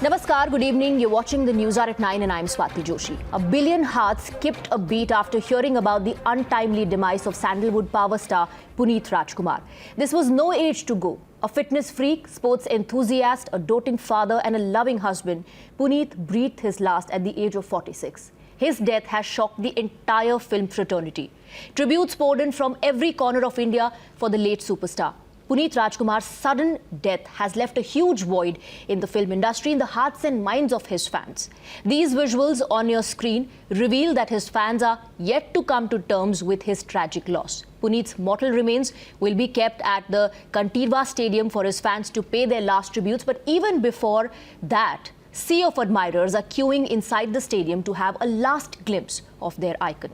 Namaskar, good evening. You're watching the Newshour at 9 and I'm Swati Joshi. A billion hearts skipped a beat after hearing about the untimely demise of sandalwood power star Puneeth Rajkumar. This was no age to go. A fitness freak, sports enthusiast, a doting father and a loving husband, Puneeth breathed his last at the age of 46. His death has shocked the entire film fraternity. Tributes poured in from every corner of India for the late superstar. Puneeth Rajkumar's sudden death has left a huge void in the film industry in the hearts and minds of his fans. These visuals on your screen reveal that his fans are yet to come to terms with his tragic loss. Puneeth's mortal remains will be kept at the Kannada Stadium for his fans to pay their last tributes. But even before that, sea of admirers are queuing inside the stadium to have a last glimpse of their icon.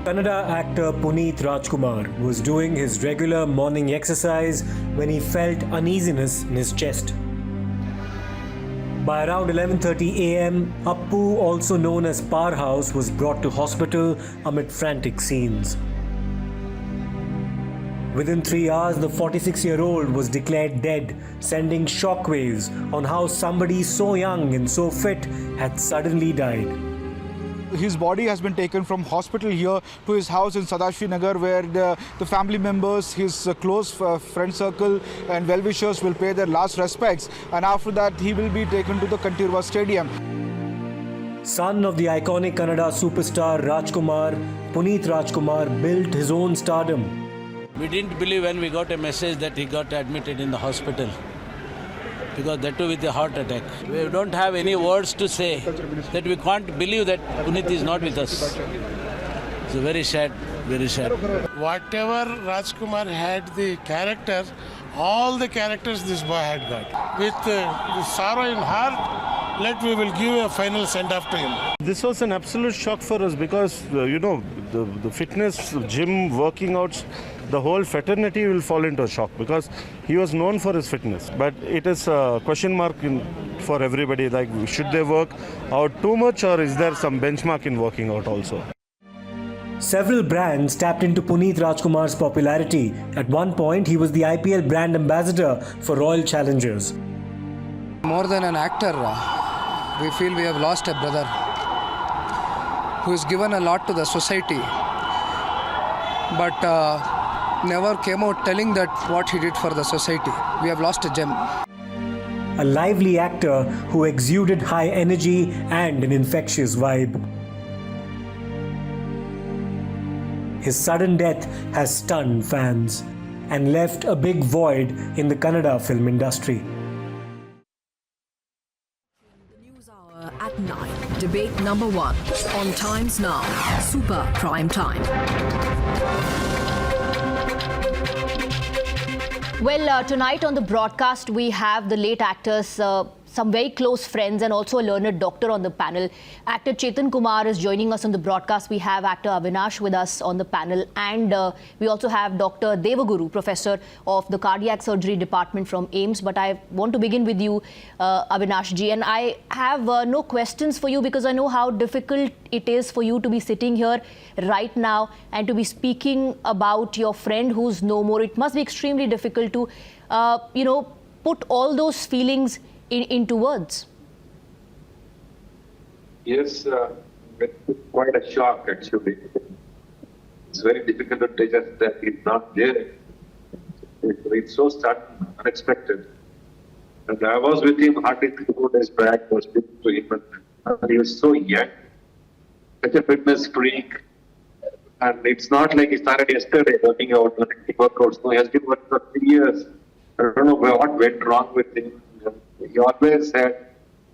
Kannada actor Puneeth Rajkumar was doing his regular morning exercise when he felt uneasiness in his chest. By around 11:30 a.m., Appu, also known as Powerhouse, was brought to hospital amid frantic scenes. Within 3 hours, the 46-year-old was declared dead, sending shockwaves on how somebody so young and so fit had suddenly died. His body has been taken from hospital here to his house in Sadashinagar, where the family members, his close friend circle and well-wishers will pay their last respects. And after that, he will be taken to the Kannada Stadium. Son of the iconic Kannada superstar Rajkumar, Puneeth Rajkumar built his own stardom. We didn't believe when we got a message that he got admitted in the hospital, because that too with a heart attack. We don't have any words to say that we can't believe that Puneeth is not with us. It's very sad, very sad. Whatever Rajkumar had the character, all the characters this boy had got. With sorrow in heart, we will give a final send-off to him. This was an absolute shock for us because, the fitness, gym, working outs, the whole fraternity will fall into a shock because he was known for his fitness. But it is a question mark for everybody, like should they work out too much or is there some benchmark in working out also? Several brands tapped into Puneeth Rajkumar's popularity. At one point, he was the IPL brand ambassador for Royal Challengers. More than an actor, we feel we have lost a brother who has given a lot to the society, but never came out telling that what he did for the society. We have lost a gem. A lively actor who exuded high energy and an infectious vibe. His sudden death has stunned fans and left a big void in the Kannada film industry. At 9, debate number 1 on Times Now, Super Prime Time. Well, tonight on the broadcast, we have the late actors, some very close friends and also a learned doctor on the panel. Actor Chetan Kumar is joining us on the broadcast. We have actor Avinash with us on the panel, and we also have Dr. Devaguru, professor of the cardiac surgery department from AIIMS. But I want to begin with you, Avinash ji, and I have no questions for you because I know how difficult it is for you to be sitting here right now and to be speaking about your friend who's no more. It must be extremely difficult to, put all those feelings into words. Yes, it's quite a shock actually. It's very difficult to digest that he's not there. It's so sudden, unexpected. And I was with him hardly 2 days back, I was speaking to him, and he was so young, such a fitness freak. And it's not like he started yesterday working out, workouts. No, he has been working for 3 years. I don't know what went wrong with him. He always had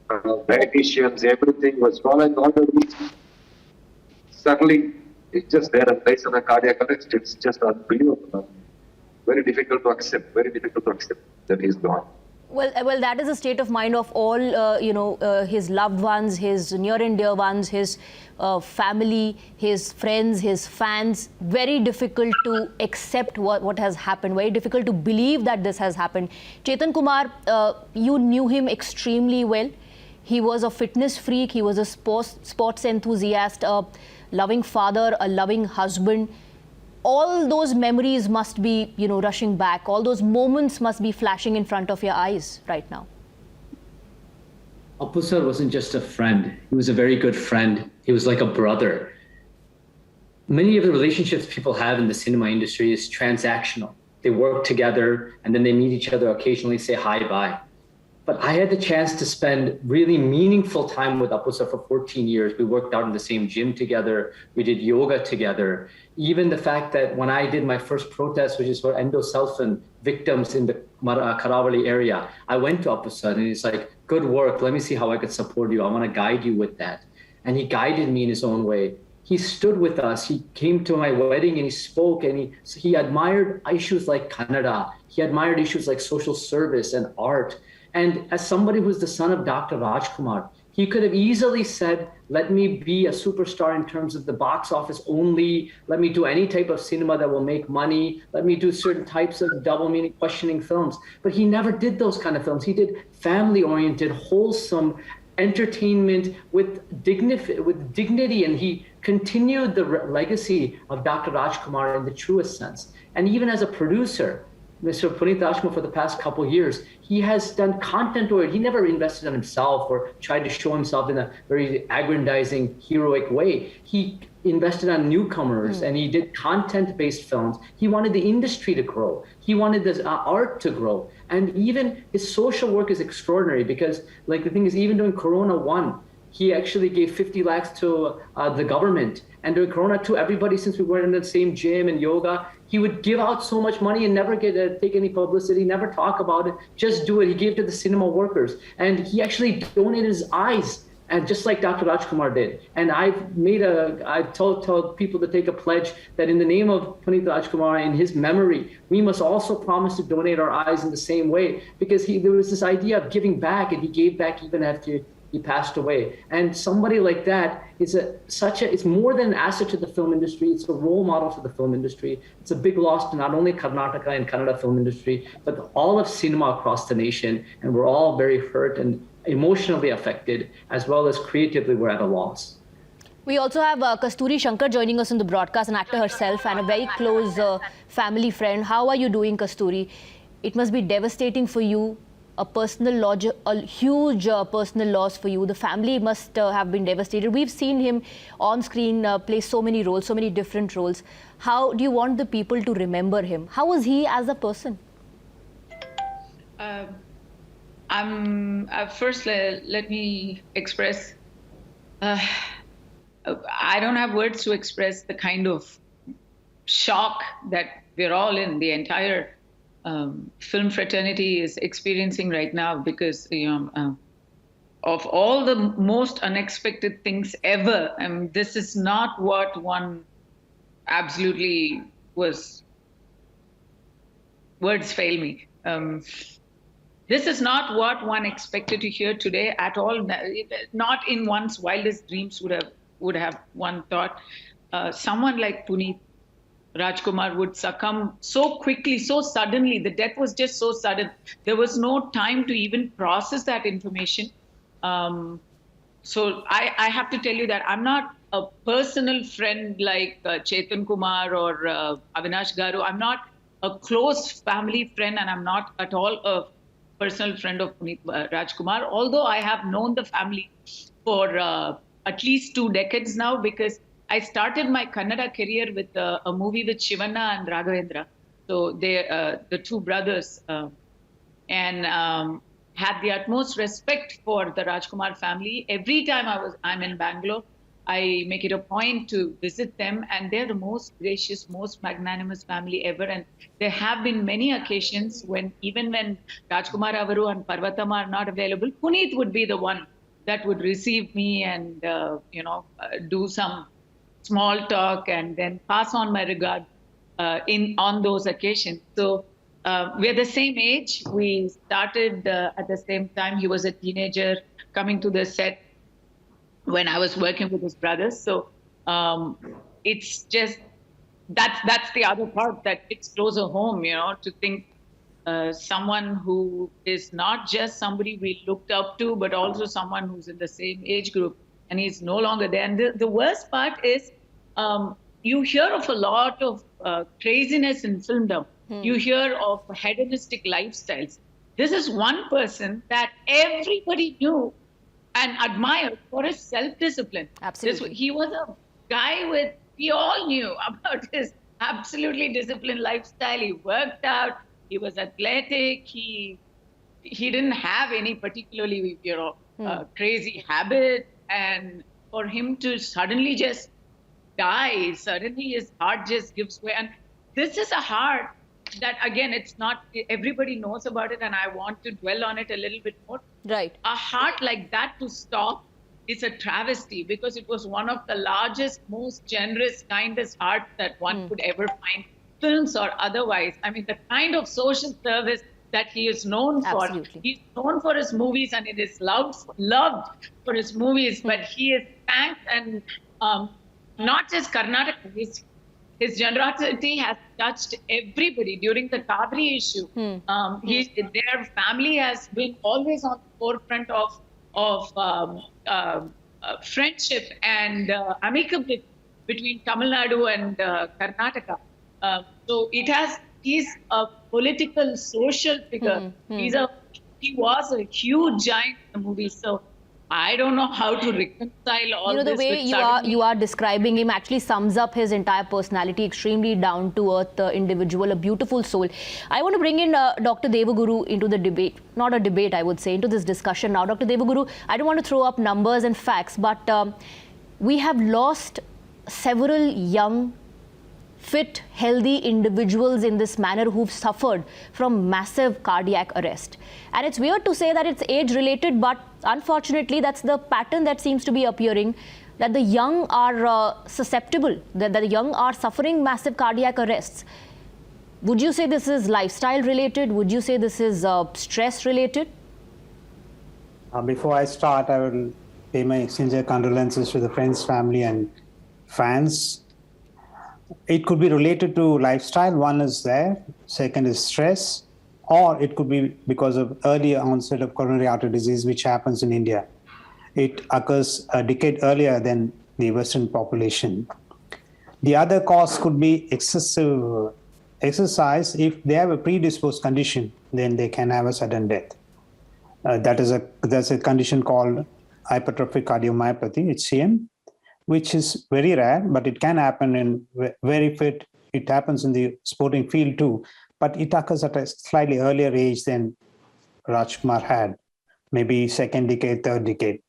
dietitians, everything was following all the rules. Suddenly, it's just there and dies on a cardiac arrest. It's just unbelievable. Very difficult to accept that he's gone. Well, that is the state of mind of all, his loved ones, his near and dear ones, his family, his friends, his fans. Very difficult to accept what has happened. Very difficult to believe that this has happened. Chetan Kumar, you knew him extremely well. He was a fitness freak. He was a sports enthusiast, a loving father, a loving husband. All those memories must be, rushing back. All those moments must be flashing in front of your eyes right now. Appu sir wasn't just a friend. He was a very good friend. He was like a brother. Many of the relationships people have in the cinema industry is transactional. They work together and then they meet each other occasionally, say hi, bye. But I had the chance to spend really meaningful time with Appu sir for 14 years. We worked out in the same gym together. We did yoga together. Even the fact that when I did my first protest, which is for endosulfan victims in the Karavali area, I went to Appu sir and he's like, good work. Let me see how I could support you. I want to guide you with that. And he guided me in his own way. He stood with us. He came to my wedding and he spoke and he admired issues like Kannada. He admired issues like social service and art. And as somebody who's the son of Dr. Rajkumar, he could have easily said, let me be a superstar in terms of the box office only. Let me do any type of cinema that will make money. Let me do certain types of double meaning, questioning films. But he never did those kind of films. He did family-oriented, wholesome entertainment with dignity. And he continued the legacy of Dr. Rajkumar in the truest sense. And even as a producer, Mr. Puneeth Rajkumar, for the past couple of years, he has done content oriented. He never invested in himself or tried to show himself in a very aggrandizing, heroic way. He invested on newcomers and he did content-based films. He wanted the industry to grow. He wanted this art to grow. And even his social work is extraordinary because, like, the thing is, even during Corona 1, he actually gave 50 lakhs to the government. And during Corona 2, everybody, since we were in the same gym and yoga, he would give out so much money and never take any publicity, never talk about it, just do it. He gave to the cinema workers. And he actually donated his eyes, and just like Dr. Rajkumar did. And I've told people to take a pledge that in the name of Puneeth Rajkumar, in his memory, we must also promise to donate our eyes in the same way, because there was this idea of giving back, and he gave back even after he passed away. And somebody like that is it's more than an asset to the film industry. It's a role model for the film industry. It's a big loss to not only Karnataka and Kannada film industry, but all of cinema across the nation. And we're all very hurt and emotionally affected, as well as creatively we're at a loss. We also have Kasturi Shankar joining us on the broadcast, an actor herself and a very close family friend. How are you doing, Kasturi? It must be devastating for you. A huge personal loss for you. The family must have been devastated. We've seen him on screen play so many roles, so many different roles. How do you want the people to remember him? How was he as a person? First, let me express, I don't have words to express the kind of shock that we're all in, the entire film fraternity is experiencing right now, because of all the most unexpected things ever. This is not what one absolutely was. Words fail me. This is not what one expected to hear today at all. Not in one's wildest dreams would have one thought someone like Puneeth Rajkumar would succumb so quickly, so suddenly. The death was just so sudden. There was no time to even process that information. So I have to tell you that I'm not a personal friend like Chetan Kumar or Avinash Garu. I'm not a close family friend, and I'm not at all a personal friend of Puneeth Rajkumar, although I have known the family for at least 2 decades now, because I started my Kannada career with a movie with Shivanna and Raghavendra. So they're the 2 brothers, and had the utmost respect for the Rajkumar family. Every time I'm in Bangalore, I make it a point to visit them, and they're the most gracious, most magnanimous family ever. And there have been many occasions when, even when Rajkumar Avaru and Parvatama are not available, Puneeth would be the one that would receive me and do some small talk and then pass on my regard on those occasions. So we're the same age. We started at the same time. He was a teenager coming to the set when I was working with his brothers. So it's just, that's the other part that it's closer home, to think someone who is not just somebody we looked up to, but also someone who's in the same age group, and he's no longer there. And the worst part is you hear of a lot of craziness in filmdom. You hear of hedonistic lifestyles. This is one person that everybody knew and admired for his self-discipline. Absolutely. He was a guy we all knew about his absolutely disciplined lifestyle. He worked out, he was athletic, he didn't have any particularly, crazy habit. And for him to suddenly just die, suddenly his heart just gives way. And this is a heart that, again, it's not, everybody knows about it, and I want to dwell on it a little bit more. Right. A heart like that to stop is a travesty, because it was one of the largest, most generous, kindest hearts that one could ever find, films or otherwise. I mean, the kind of social service that he is known for. Absolutely. He's known for his movies, and it is loved for his movies, but he is thanked, and not just Karnataka. His generosity has touched everybody during the Kaveri issue. Their family has been always on the forefront of friendship and amicability between Tamil Nadu and Karnataka. So he's a political, social figure. He was a huge giant in the movie. So I don't know how to reconcile all this. The way you are describing him actually sums up his entire personality. Extremely down-to-earth individual, a beautiful soul. I want to bring in Dr. Devaguru into the debate. Not a debate, I would say, into this discussion now. Dr. Devaguru, I don't want to throw up numbers and facts, but we have lost several young, fit, healthy individuals in this manner who've suffered from massive cardiac arrest. And it's weird to say that it's age-related, but unfortunately, that's the pattern that seems to be appearing, that the young are susceptible, that the young are suffering massive cardiac arrests. Would you say this is lifestyle-related? Would you say this is stress-related? Before I start, I will pay my sincere condolences to the friends, family, and fans. It could be related to lifestyle. One is there. Second is stress. Or it could be because of early onset of coronary artery disease, which happens in India. It occurs a decade earlier than the Western population. The other cause could be excessive exercise. If they have a predisposed condition, then they can have a sudden death. There's a condition called hypertrophic cardiomyopathy, HCM, which is very rare, but it can happen in very fit. It happens in the sporting field too, but it occurs at a slightly earlier age than Rajkumar had, maybe second decade, third decade.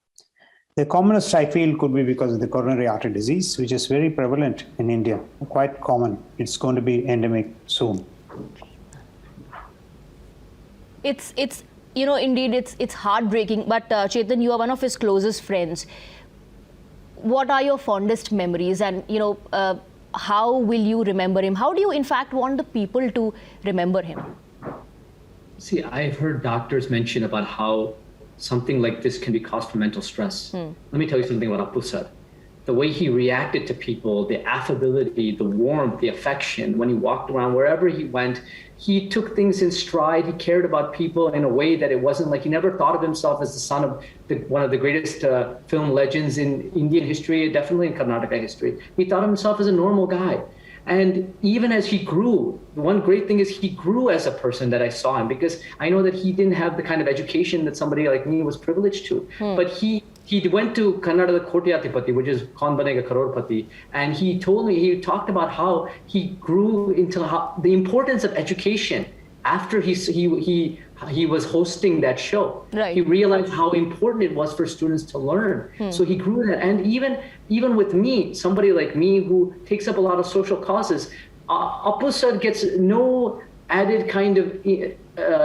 The commonest I feel could be because of the coronary artery disease, which is very prevalent in India, quite common. It's going to be endemic soon. Indeed, it's heartbreaking, but Chetan, you are one of his closest friends. What are your fondest memories, and how will you remember him? How do you in fact want the people to remember him? See, I've heard doctors mention about how something like this can be caused from mental stress. Let me tell you something about Appu sir. The way he reacted to people, the affability, the warmth, the affection, when he walked around, wherever he went, he took things in stride. He cared about people in a way that it wasn't like he never thought of himself as the son of one of the greatest film legends in Indian history, definitely in Karnataka history. He thought of himself as a normal guy. And even as he grew, the one great thing is he grew as a person that I saw him, because I know that he didn't have the kind of education that somebody like me was privileged to. But he went to Kannada Kotiyatipati, which is Kaun Banega Crorepati, and he talked about how he grew into the importance of education after he was hosting that show. Right. He realized how important it was for students to learn. So he grew that. And even with me, somebody like me who takes up a lot of social causes, Appu sir gets no added kind of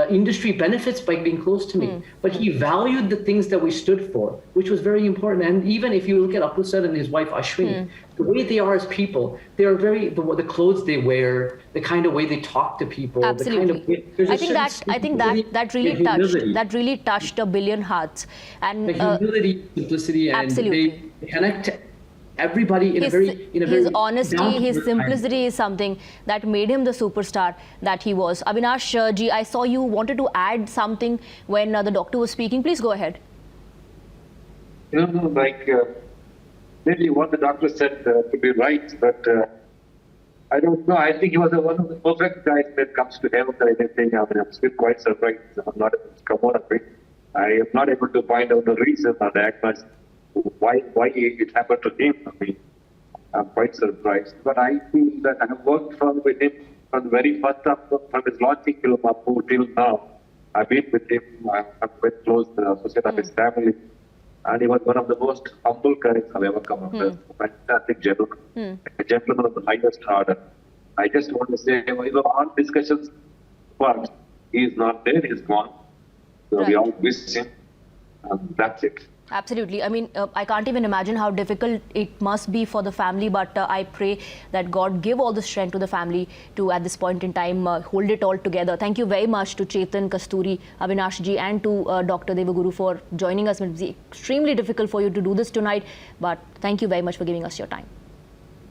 industry benefits by being close to me. But he valued the things that we stood for, which was very important. And even if you look at Apusar and his wife Ashwini, the way they are as people, they are the clothes they wear, the kind of way they talk to people. Absolutely. I think that really touched a billion hearts. And the humility, simplicity, and absolutely. they connect everybody in a very his honesty, his simplicity is something that made him the superstar that he was. Avinash ji, I saw you wanted to add something when the doctor was speaking. Please go ahead. Maybe what the doctor said could be right, but I don't know. I think he was one of the perfect guys when it comes to health or anything. I mean, I'm still quite surprised. I'm not able to come out of it. I am not able to find out the reason or diagnosis why it happened to him. I mean, I'm quite surprised. But I feel that I have worked with him from the very first up, from his launching film up till now. I've been with him. I'm very close to the associate of his family. And he was one of the most humble guys I've ever come across. A fantastic gentleman. A gentleman of the highest order. I just want to say, on discussions, but he's not there, he's gone. So we all miss him. And that's it. Absolutely. I mean, I can't even imagine how difficult it must be for the family, but I pray that God give all the strength to the family to, at this point in time, hold it all together. Thank you very much to Chetan, Kasturi, Avinash ji, and to Dr. Devaguru for joining us. It was extremely difficult for you to do this tonight, but thank you very much for giving us your time.